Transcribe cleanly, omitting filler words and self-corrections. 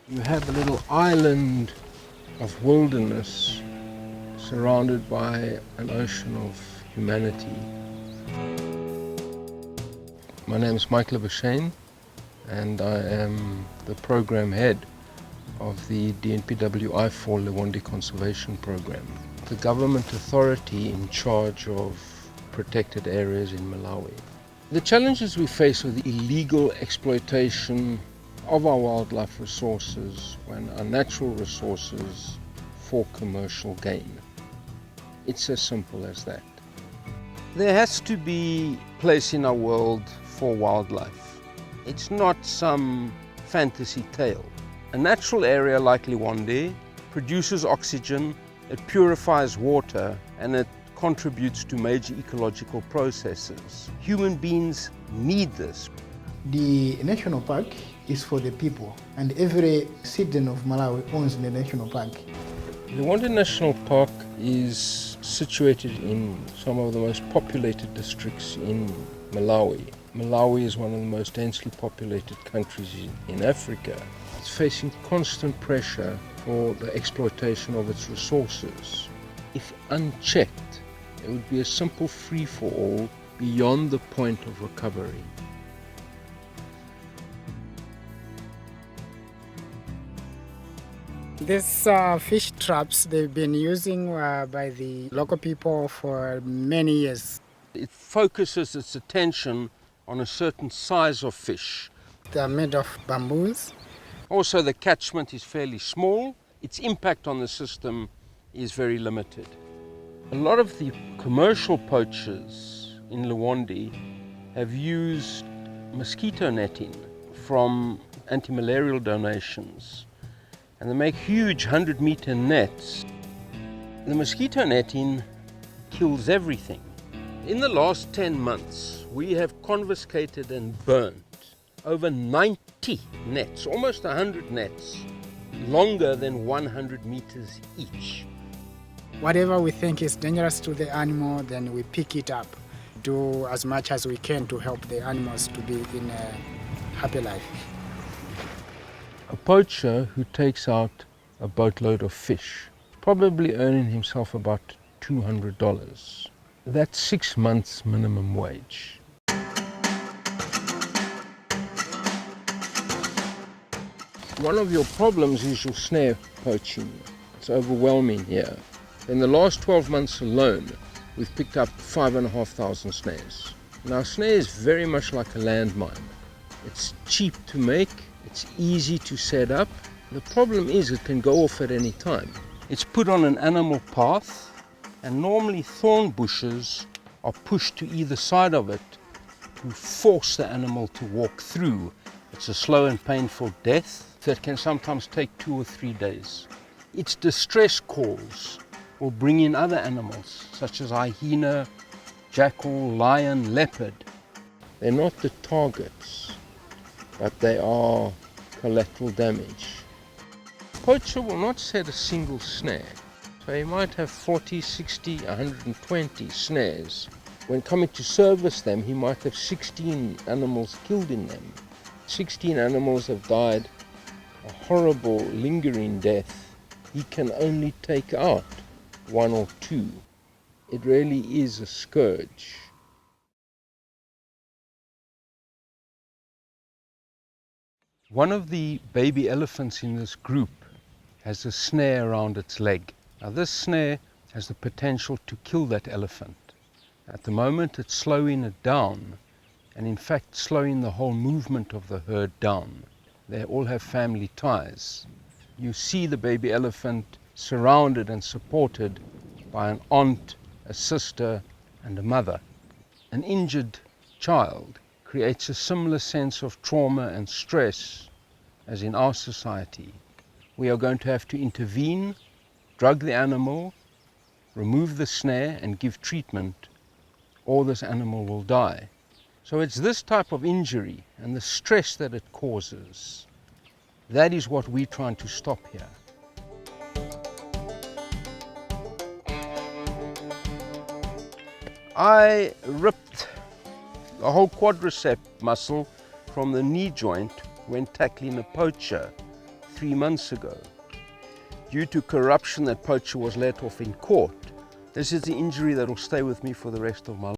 You have a little island of wilderness surrounded by an ocean of humanity. My name is Michael and I am the program head of the DNPW I4 Liwonde Conservation Program, the government authority in charge of protected areas in Malawi. The challenges we face are the illegal exploitation of our wildlife resources and our natural resources for commercial gain. It's as simple as that. There has to be a place in our world for wildlife. It's not some fantasy tale. A natural area like Liwonde produces oxygen, it purifies water, and it contributes to major ecological processes. Human beings need this. The national park is for the people, and every citizen of Malawi owns the national park. Liwonde National Park is situated in some of the most populated districts in Malawi. Malawi is one of the most densely populated countries in Africa. It's facing constant pressure for the exploitation of its resources. If unchecked, it would be a simple free-for-all beyond the point of recovery. These fish traps, they've been using by the local people for many years. It focuses its attention on a certain size of fish. They're made of bamboos. Also, the catchment is fairly small. Its impact on the system is very limited. A lot of the commercial poachers in Liwonde have used mosquito netting from anti-malarial donations, and they make huge 100-meter nets. The mosquito netting kills everything. In the last 10 months, we have confiscated and burnt over 90 nets, almost 100 nets, longer than 100 meters each. Whatever we think is dangerous to the animal, then we pick it up, do as much as we can to help the animals to be in a happy life. A poacher who takes out a boatload of fish, probably earning himself about $200. That's 6 months minimum wage. One of your problems is your snare poaching. It's overwhelming here. In the last 12 months alone, we've picked up 5,500 snares. Now, a snare is very much like a landmine. It's cheap to make, it's easy to set up. The problem is it can go off at any time. It's put on an animal path, and normally thorn bushes are pushed to either side of it to force the animal to walk through. It's a slow and painful death that can sometimes take 2 or 3 days. Its distress calls will bring in other animals such as hyena, jackal, lion, leopard. They're not the targets, but they are collateral damage. A poacher will not set a single snare, so he might have 40, 60, 120 snares. When coming to service them, he might have 16 animals killed in them. 16 animals have died a horrible, lingering death. He can only take out 1 or 2. It really is a scourge. One of the baby elephants in this group has a snare around its leg. Now, this snare has the potential to kill that elephant. At the moment, it's slowing it down, and in fact slowing the whole movement of the herd down. They all have family ties. You see the baby elephant surrounded and supported by an aunt, a sister, and a mother. An injured child creates a similar sense of trauma and stress as in our society. We are going to have to intervene, drug the animal, remove the snare, and give treatment, or this animal will die. So it's this type of injury and the stress that it causes, that is what we're trying to stop here. I ripped the whole quadricep muscle from the knee joint when tackling a poacher 3 months ago. Due to corruption, that poacher was let off in court. This is the injury that will stay with me for the rest of my life.